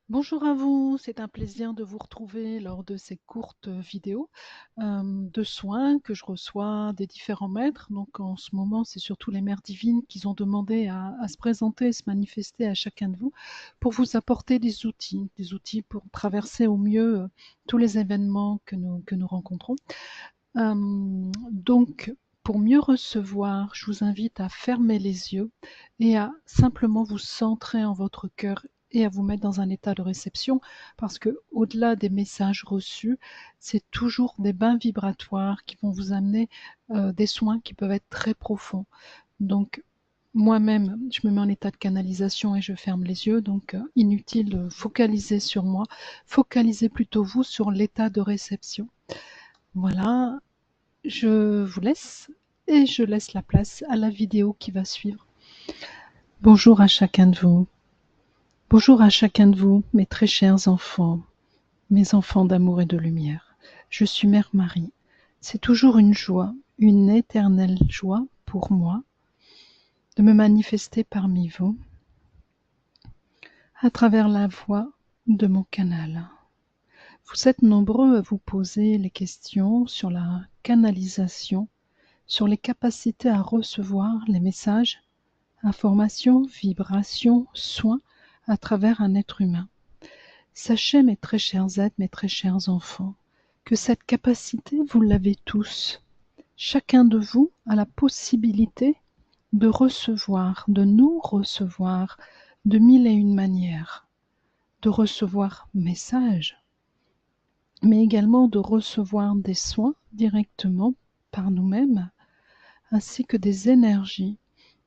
Bonjour à vous, c'est un plaisir de vous retrouver lors de ces courtes vidéos de soins que je reçois des différents maîtres. Donc en ce moment, c'est surtout les mères divines qui ont demandé à se présenter et se manifester à chacun de vous pour vous apporter des outils pour traverser au mieux tous les événements que nous rencontrons. Donc, pour mieux recevoir, je vous invite à fermer les yeux et à simplement vous centrer en votre cœur et à vous mettre dans un état de réception parce que au-delà des messages reçus, c'est toujours des bains vibratoires qui vont vous amener des soins qui peuvent être très profonds. Donc, moi-même, je me mets en état de canalisation et je ferme les yeux, donc inutile de focaliser sur moi, focalisez plutôt vous sur l'état de réception. Voilà, je vous laisse et je laisse la place à la vidéo qui va suivre. Bonjour à chacun de vous. Bonjour à chacun de vous, mes très chers enfants, mes enfants d'amour et de lumière. Je suis Mère Marie. C'est toujours une joie, une éternelle joie pour moi de me manifester parmi vous à travers la voix de mon canal. Vous êtes nombreux à vous poser les questions sur la canalisation, sur les capacités à recevoir les messages, informations, vibrations, soins à travers un être humain. Sachez, mes très chers êtres, mes très chers enfants, que cette capacité, vous l'avez tous. Chacun de vous a la possibilité de recevoir, de nous recevoir de mille et une manières, de recevoir messages, mais également de recevoir des soins directement par nous-mêmes, ainsi que des énergies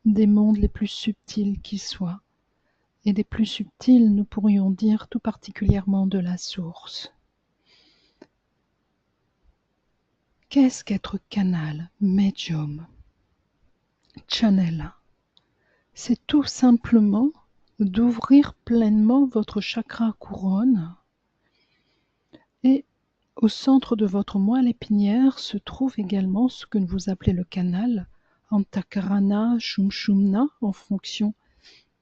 des mondes les plus subtils qui soient, et des plus subtils, nous pourrions dire tout particulièrement de la source. Qu'est-ce qu'être canal, médium, channel? C'est tout simplement d'ouvrir pleinement votre chakra couronne et au centre de votre moelle épinière se trouve également ce que vous appelez le canal, Antakarana, Shumshumna, en fonction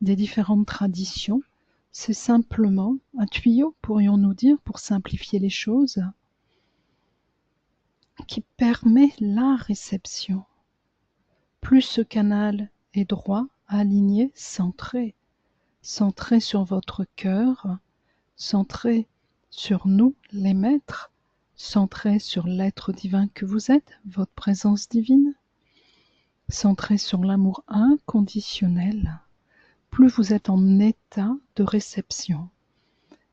des différentes traditions. C'est simplement un tuyau, pourrions-nous dire, pour simplifier les choses, qui permet la réception. Plus ce canal est droit, aligné, centré sur votre cœur, centré sur nous, les maîtres, centré sur l'être divin que vous êtes, votre présence divine, centré sur l'amour inconditionnel, plus vous êtes en état de réception.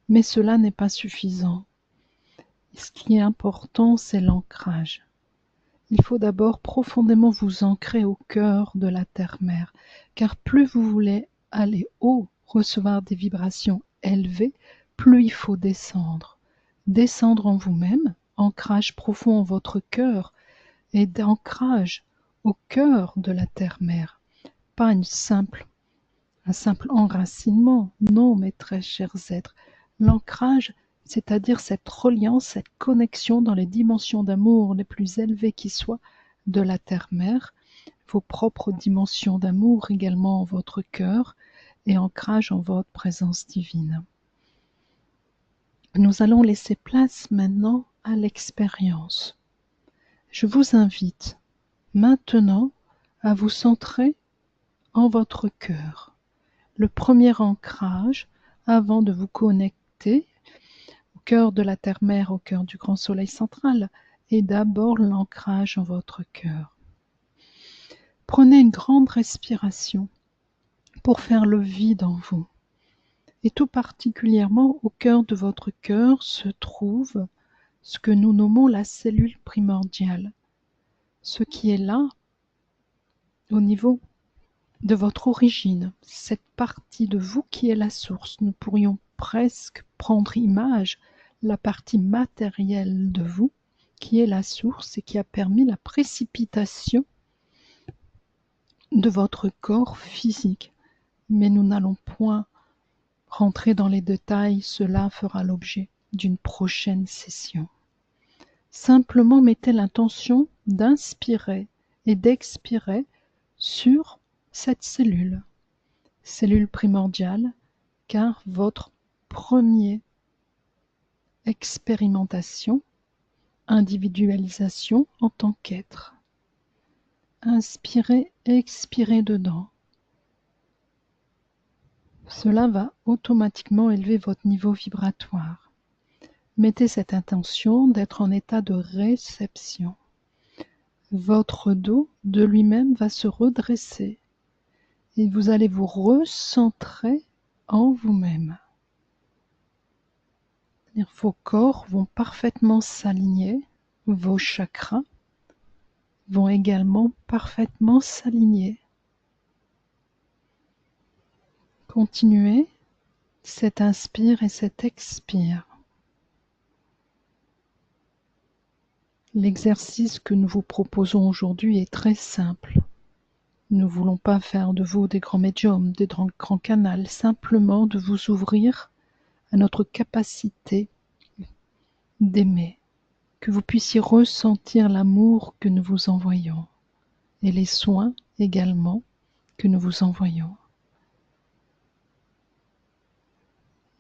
Mais cela n'est pas suffisant. Ce qui est important, c'est l'ancrage. Il faut d'abord profondément vous ancrer au cœur de la terre-mère, car plus vous voulez aller haut, recevoir des vibrations élevées, plus il faut descendre. Descendre en vous-même, ancrage profond en votre cœur, et d'ancrage au cœur de la terre-mère. Pas un simple enracinement, non, mes très chers êtres. L'ancrage, c'est-à-dire cette reliance, cette connexion dans les dimensions d'amour les plus élevées qui soient de la terre-mère, vos propres dimensions d'amour également en votre cœur et ancrage en votre présence divine. Nous allons laisser place maintenant à l'expérience. Je vous invite maintenant à vous centrer en votre cœur. Le premier ancrage, avant de vous connecter au cœur de la terre-mère, au cœur du grand soleil central, est d'abord l'ancrage en votre cœur. Prenez une grande respiration pour faire le vide en vous. Et tout particulièrement au cœur de votre cœur se trouve ce que nous nommons la cellule primordiale, ce qui est là au niveau de votre origine, cette partie de vous qui est la source. Nous pourrions presque prendre image la partie matérielle de vous qui est la source et qui a permis la précipitation de votre corps physique. Mais nous n'allons point rentrer dans les détails, cela fera l'objet d'une prochaine session. Simplement mettez l'intention d'inspirer et d'expirer sur cette cellule primordiale, car votre Premier, expérimentation, individualisation en tant qu'être. Inspirez, expirez dedans. Cela va automatiquement élever votre niveau vibratoire. Mettez cette intention d'être en état de réception. Votre dos de lui-même va se redresser et vous allez vous recentrer en vous-même. Vos corps vont parfaitement s'aligner, vos chakras vont également parfaitement s'aligner. Continuez cet inspire et cet expire. L'exercice que nous vous proposons aujourd'hui est très simple. Nous ne voulons pas faire de vous des grands médiums, des grands canals, simplement de vous ouvrir à notre capacité d'aimer, que vous puissiez ressentir l'amour que nous vous envoyons et les soins également que nous vous envoyons.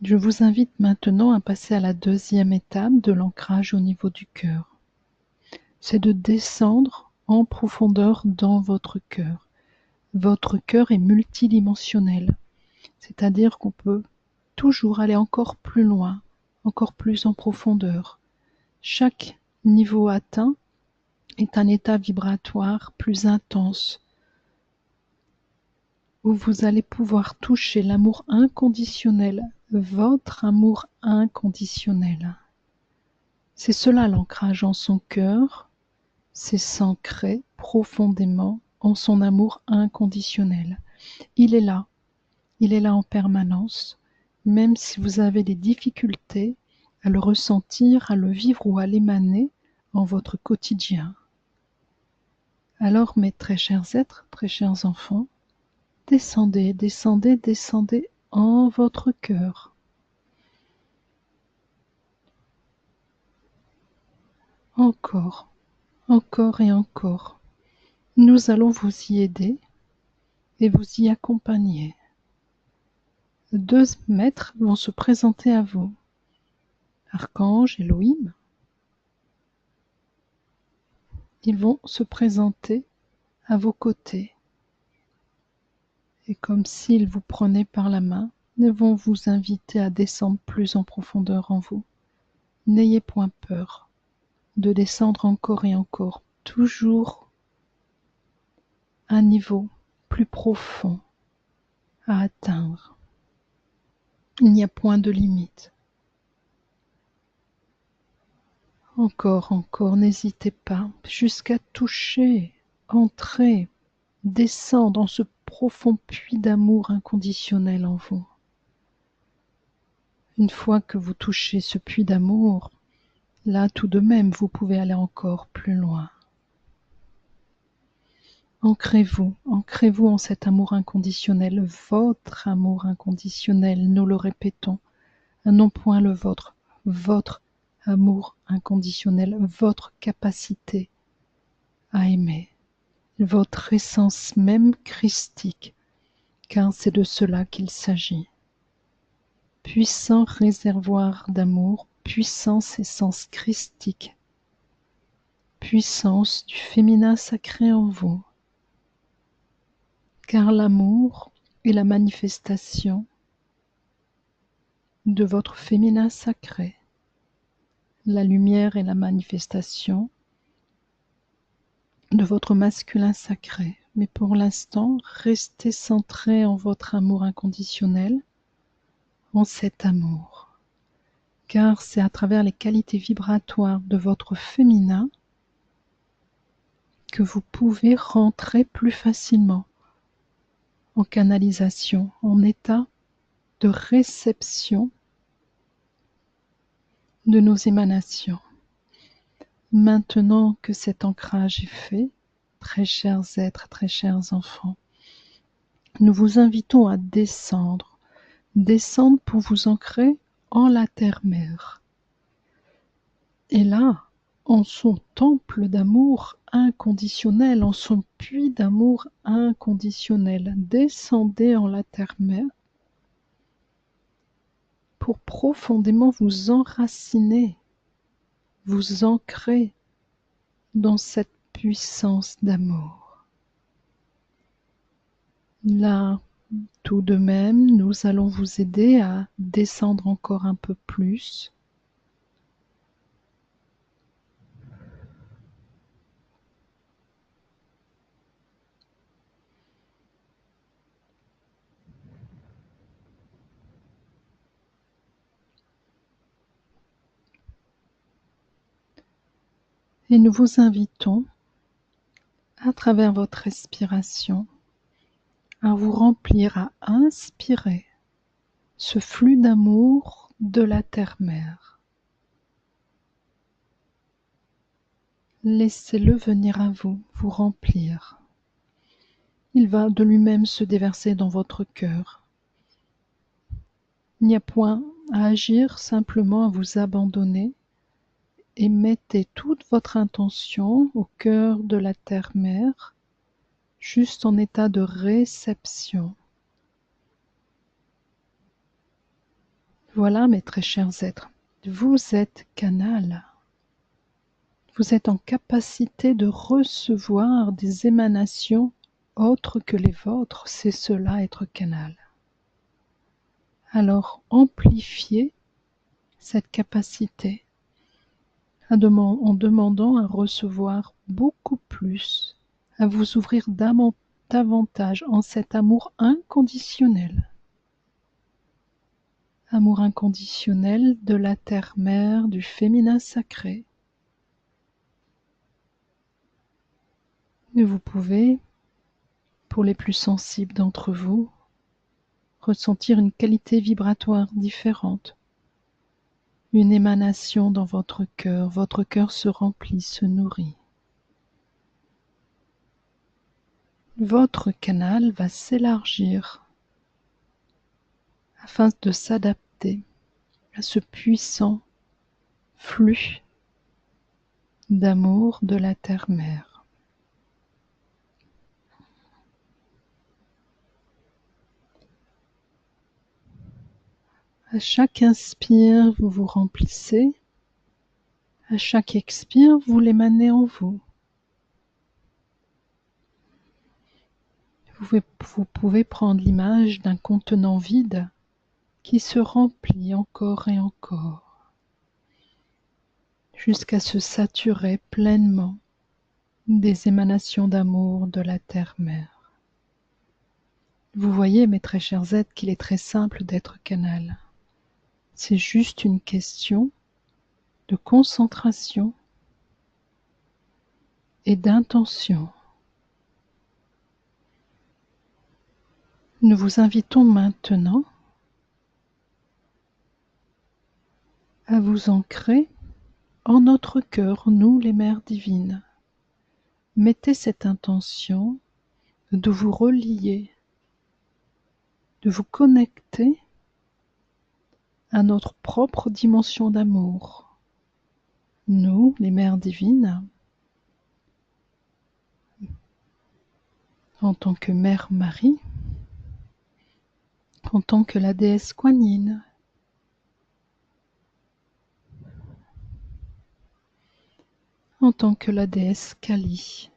Je vous invite maintenant à passer à la deuxième étape de l'ancrage au niveau du cœur. C'est de descendre en profondeur dans votre cœur. Votre cœur est multidimensionnel, c'est-à-dire qu'on peut toujours aller encore plus loin, encore plus en profondeur. Chaque niveau atteint est un état vibratoire plus intense, où vous allez pouvoir toucher l'amour inconditionnel, votre amour inconditionnel. C'est cela l'ancrage en son cœur, c'est s'ancrer profondément en son amour inconditionnel. Il est là en permanence, même si vous avez des difficultés à le ressentir, à le vivre ou à l'émaner en votre quotidien. Alors mes très chers êtres, très chers enfants, descendez, descendez, descendez en votre cœur. Encore, encore et encore. Nous allons vous y aider et vous y accompagner. 2 maîtres vont se présenter à vous. Archange Elohim. Ils vont se présenter à vos côtés. Et comme s'ils vous prenaient par la main, ils vont vous inviter à descendre plus en profondeur en vous. N'ayez point peur de descendre encore et encore, toujours un niveau plus profond à atteindre. Il n'y a point de limite. Encore, encore, n'hésitez pas, jusqu'à toucher, entrer, descendre dans ce profond puits d'amour inconditionnel en vous. Une fois que vous touchez ce puits d'amour, là tout de même vous pouvez aller encore plus loin. Ancrez-vous en cet amour inconditionnel, votre amour inconditionnel, nous le répétons, non point le vôtre, votre amour inconditionnel, votre capacité à aimer, votre essence même christique, car c'est de cela qu'il s'agit. Puissant réservoir d'amour, puissance essence christique, puissance du féminin sacré en vous, car l'amour est la manifestation de votre féminin sacré. La lumière est la manifestation de votre masculin sacré. Mais pour l'instant, restez centré en votre amour inconditionnel, en cet amour. Car c'est à travers les qualités vibratoires de votre féminin que vous pouvez rentrer plus facilement en canalisation, en état de réception de nos émanations. Maintenant que cet ancrage est fait, très chers êtres, très chers enfants, nous vous invitons à descendre pour vous ancrer en la terre-mère. Et là, en son temple d'amour inconditionnel, en son puits d'amour inconditionnel, descendez en la terre-mère pour profondément vous enraciner, vous ancrer dans cette puissance d'amour. Là, tout de même, nous allons vous aider à descendre encore un peu plus. Et nous vous invitons, à travers votre respiration, à vous remplir, à inspirer ce flux d'amour de la terre-mère. Laissez-le venir à vous, vous remplir. Il va de lui-même se déverser dans votre cœur. Il n'y a point à agir, simplement à vous abandonner et mettez toute votre intention au cœur de la terre-mère, juste en état de réception. Voilà, mes très chers êtres, vous êtes canal. Vous êtes en capacité de recevoir des émanations autres que les vôtres, c'est cela être canal. Alors amplifiez cette capacité en demandant à recevoir beaucoup plus, à vous ouvrir davantage en cet amour inconditionnel. Amour inconditionnel de la terre-mère, du féminin sacré. Et vous pouvez, pour les plus sensibles d'entre vous, ressentir une qualité vibratoire différente, une émanation dans votre cœur se remplit, se nourrit. Votre canal va s'élargir afin de s'adapter à ce puissant flux d'amour de la terre-mère. À chaque inspire, vous vous remplissez. À chaque expire, vous l'émanez en vous. Vous pouvez prendre l'image d'un contenant vide qui se remplit encore et encore, jusqu'à se saturer pleinement des émanations d'amour de la terre-mère. Vous voyez, mes très chers êtres, qu'il est très simple d'être canal. C'est juste une question de concentration et d'intention. Nous vous invitons maintenant à vous ancrer en notre cœur, nous les mères divines. Mettez cette intention de vous relier, de vous connecter à notre propre dimension d'amour. Nous, les mères divines, en tant que Mère Marie, en tant que la déesse Kuan Yin, en tant que la déesse Kali.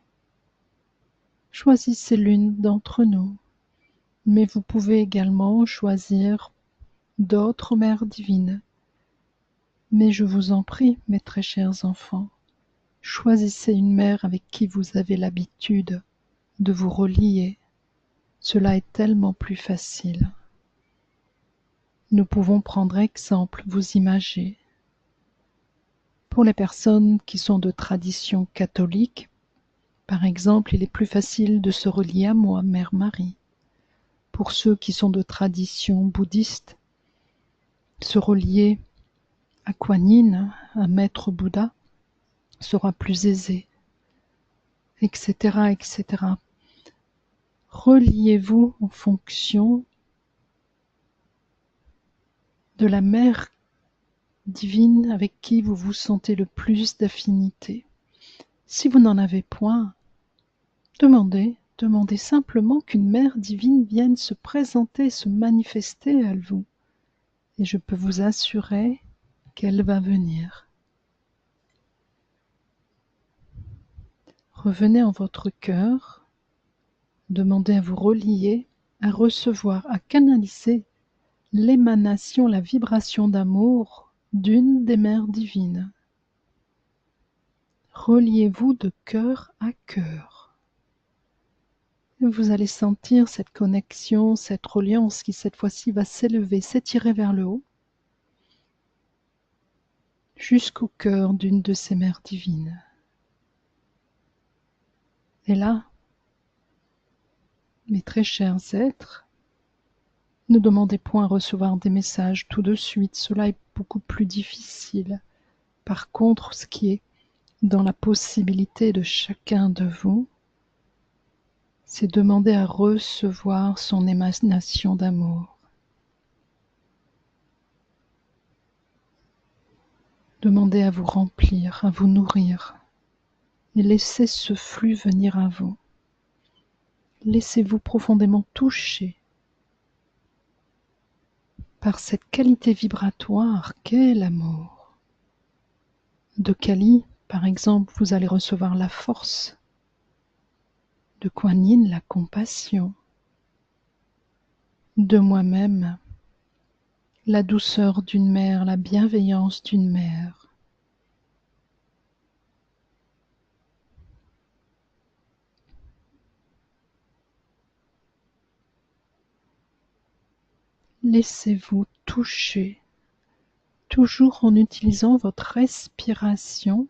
Choisissez l'une d'entre nous, mais vous pouvez également choisir d'autres mères divines. Mais je vous en prie, mes très chers enfants, choisissez une mère avec qui vous avez l'habitude de vous relier. Cela est tellement plus facile. Nous pouvons prendre exemple, vous imager. Pour les personnes qui sont de tradition catholique, par exemple, il est plus facile de se relier à moi, Mère Marie. Pour ceux qui sont de tradition bouddhiste, se relier à Kuan Yin, à Maître Bouddha, sera plus aisé, etc., etc. Reliez-vous en fonction de la mère divine avec qui vous vous sentez le plus d'affinité. Si vous n'en avez point, demandez simplement qu'une mère divine vienne se présenter, se manifester à vous. et je peux vous assurer qu'elle va venir. Revenez en votre cœur, demandez à vous relier, à recevoir, à canaliser l'émanation, la vibration d'amour d'une des mères divines. Reliez-vous de cœur à cœur. Vous allez sentir cette connexion, cette reliance qui cette fois-ci va s'élever, s'étirer vers le haut, jusqu'au cœur d'une de ces mères divines. Et là, mes très chers êtres, ne demandez point à recevoir des messages tout de suite, cela est beaucoup plus difficile. Par contre, ce qui est dans la possibilité de chacun de vous, c'est demander à recevoir son émanation d'amour. Demandez à vous remplir, à vous nourrir, et laissez ce flux venir à vous. Laissez-vous profondément toucher par cette qualité vibratoire qu'est l'amour. De Kali, par exemple, vous allez recevoir la force. De Kuan Yin, la compassion. De moi-même, la douceur d'une mère, la bienveillance d'une mère. Laissez-vous toucher, toujours en utilisant votre respiration,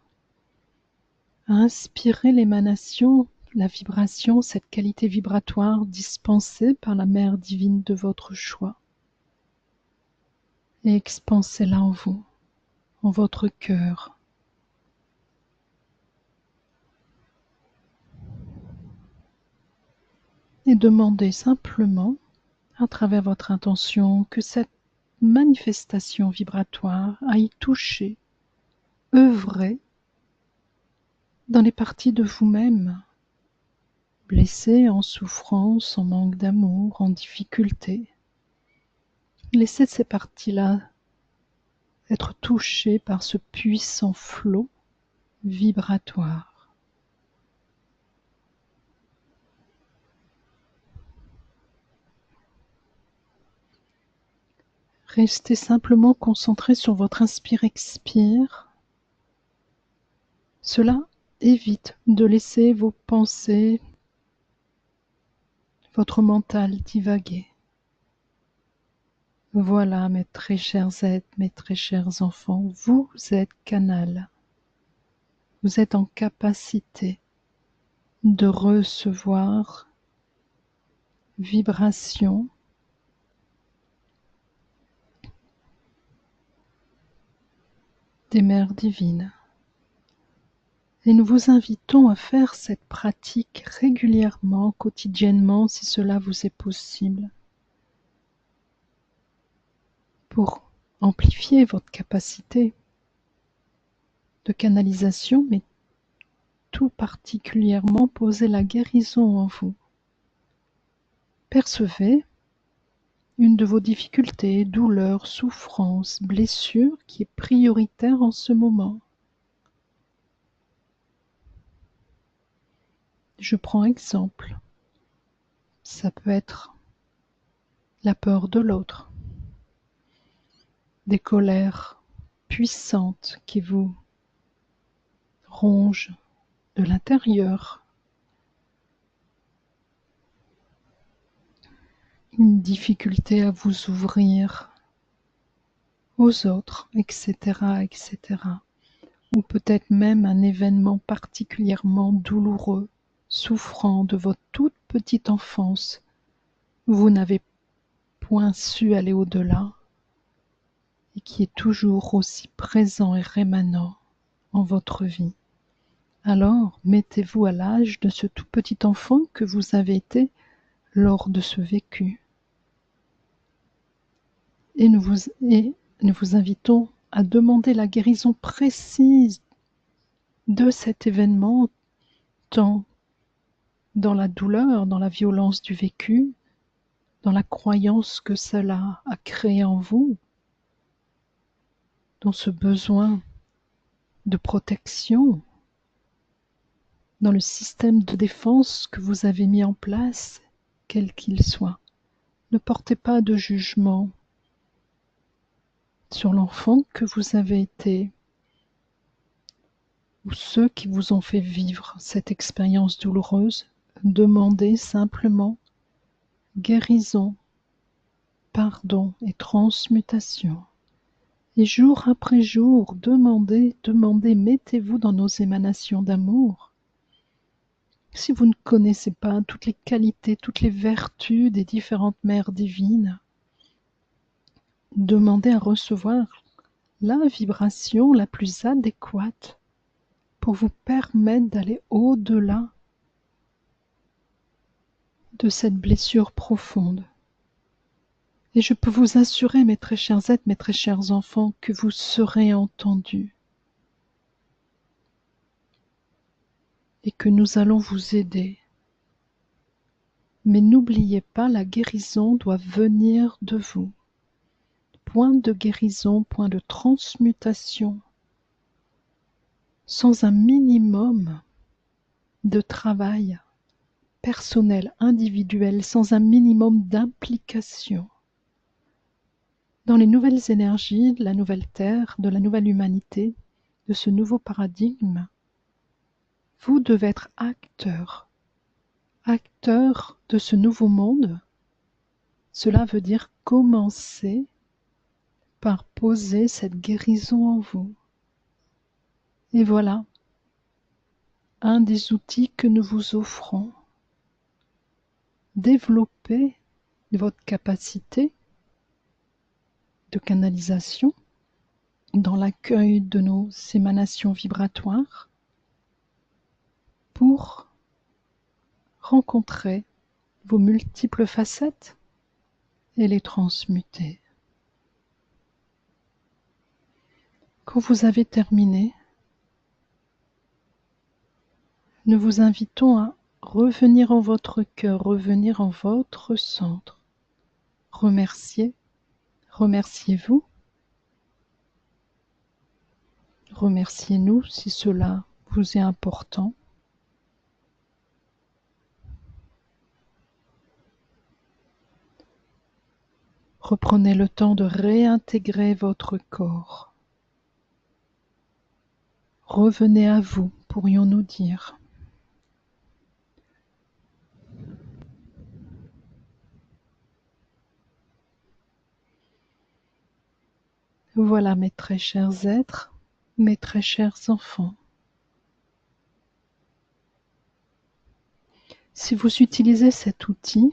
à inspirer l'émanation, la vibration, cette qualité vibratoire dispensée par la mère divine de votre choix. Et expansez-la en vous, en votre cœur. Et demandez simplement, à travers votre intention, que cette manifestation vibratoire aille toucher, œuvrer dans les parties de vous-même, blessées, en souffrance, en manque d'amour, en difficulté. Laissez ces parties-là être touchées par ce puissant flot vibratoire. Restez simplement concentré sur votre inspire-expire. Cela évite de laisser vos pensées, votre mental divaguer. Voilà, mes très chers êtres, mes très chers enfants, vous êtes canal. Vous êtes en capacité de recevoir vibrations des mères divines. Et nous vous invitons à faire cette pratique régulièrement, quotidiennement, si cela vous est possible, pour amplifier votre capacité de canalisation, mais tout particulièrement poser la guérison en vous. Percevez une de vos difficultés, douleurs, souffrances, blessures qui est prioritaire en ce moment. Je prends exemple. Ça peut être la peur de l'autre, des colères puissantes qui vous rongent de l'intérieur, une difficulté à vous ouvrir aux autres, etc., etc. Ou peut-être même un événement particulièrement douloureux, souffrant de votre toute petite enfance. Vous n'avez point su aller au-delà et qui est toujours aussi présent et rémanent en votre vie. Alors, mettez-vous à l'âge de ce tout petit enfant que vous avez été lors de ce vécu. Et nous vous invitons à demander la guérison précise de cet événement, tant dans la douleur, dans la violence du vécu, dans la croyance que cela a créé en vous, dans ce besoin de protection, dans le système de défense que vous avez mis en place, quel qu'il soit. Ne portez pas de jugement sur l'enfant que vous avez été ou ceux qui vous ont fait vivre cette expérience douloureuse. Demandez simplement guérison, pardon et transmutation. Et jour après jour, demandez, mettez-vous dans nos émanations d'amour. Si vous ne connaissez pas toutes les qualités, toutes les vertus des différentes mères divines, demandez à recevoir la vibration la plus adéquate pour vous permettre d'aller au-delà de cette blessure profonde. Et je peux vous assurer, mes très chers êtres, mes très chers enfants, que vous serez entendus et que nous allons vous aider. Mais n'oubliez pas, la guérison doit venir de vous. Point de guérison, point de transmutation, sans un minimum de travail personnel, individuel, sans un minimum d'implication dans les nouvelles énergies de la nouvelle Terre, de la nouvelle humanité, de ce nouveau paradigme. Vous devez être acteur de ce nouveau monde. Cela veut dire commencer par poser cette guérison en vous. Et voilà, un des outils que nous vous offrons. Développez votre capacité de canalisation dans l'accueil de nos émanations vibratoires pour rencontrer vos multiples facettes et les transmuter. Quand vous avez terminé, nous vous invitons à revenir en votre cœur, revenir en votre centre. Remerciez-vous. Remerciez-nous si cela vous est important. Reprenez le temps de réintégrer votre corps. Revenez à vous, pourrions-nous dire. Voilà, mes très chers êtres, mes très chers enfants. Si vous utilisez cet outil,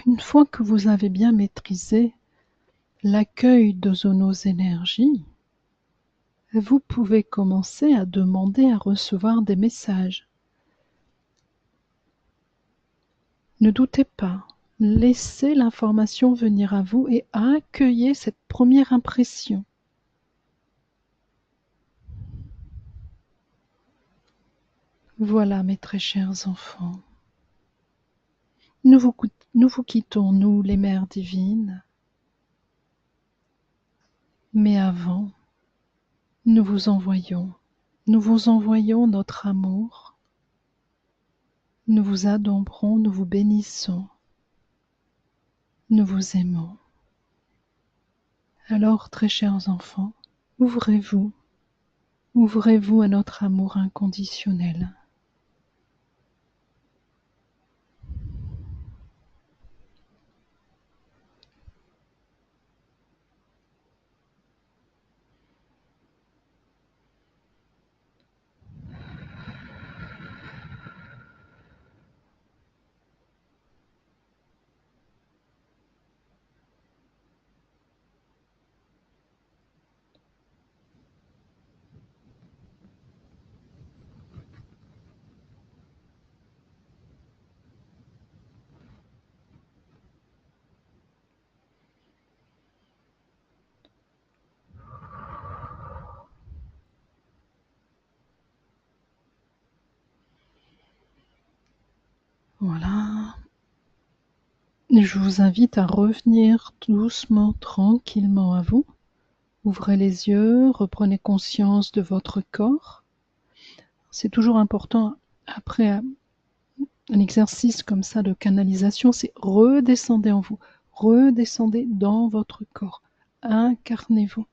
une fois que vous avez bien maîtrisé l'accueil de nos énergies, vous pouvez commencer à demander à recevoir des messages. Ne doutez pas, laissez l'information venir à vous et accueillez cette première impression. Voilà, mes très chers enfants. Nous vous quittons, nous, les mères divines. Mais avant, nous vous envoyons notre amour. Nous vous adorons, nous vous bénissons. Nous vous aimons. Alors, très chers enfants, ouvrez-vous à notre amour inconditionnel. Voilà. Je vous invite à revenir doucement, tranquillement à vous. Ouvrez les yeux, reprenez conscience de votre corps. C'est toujours important, après un exercice comme ça de canalisation, c'est redescendez en vous, redescendez dans votre corps, incarnez-vous.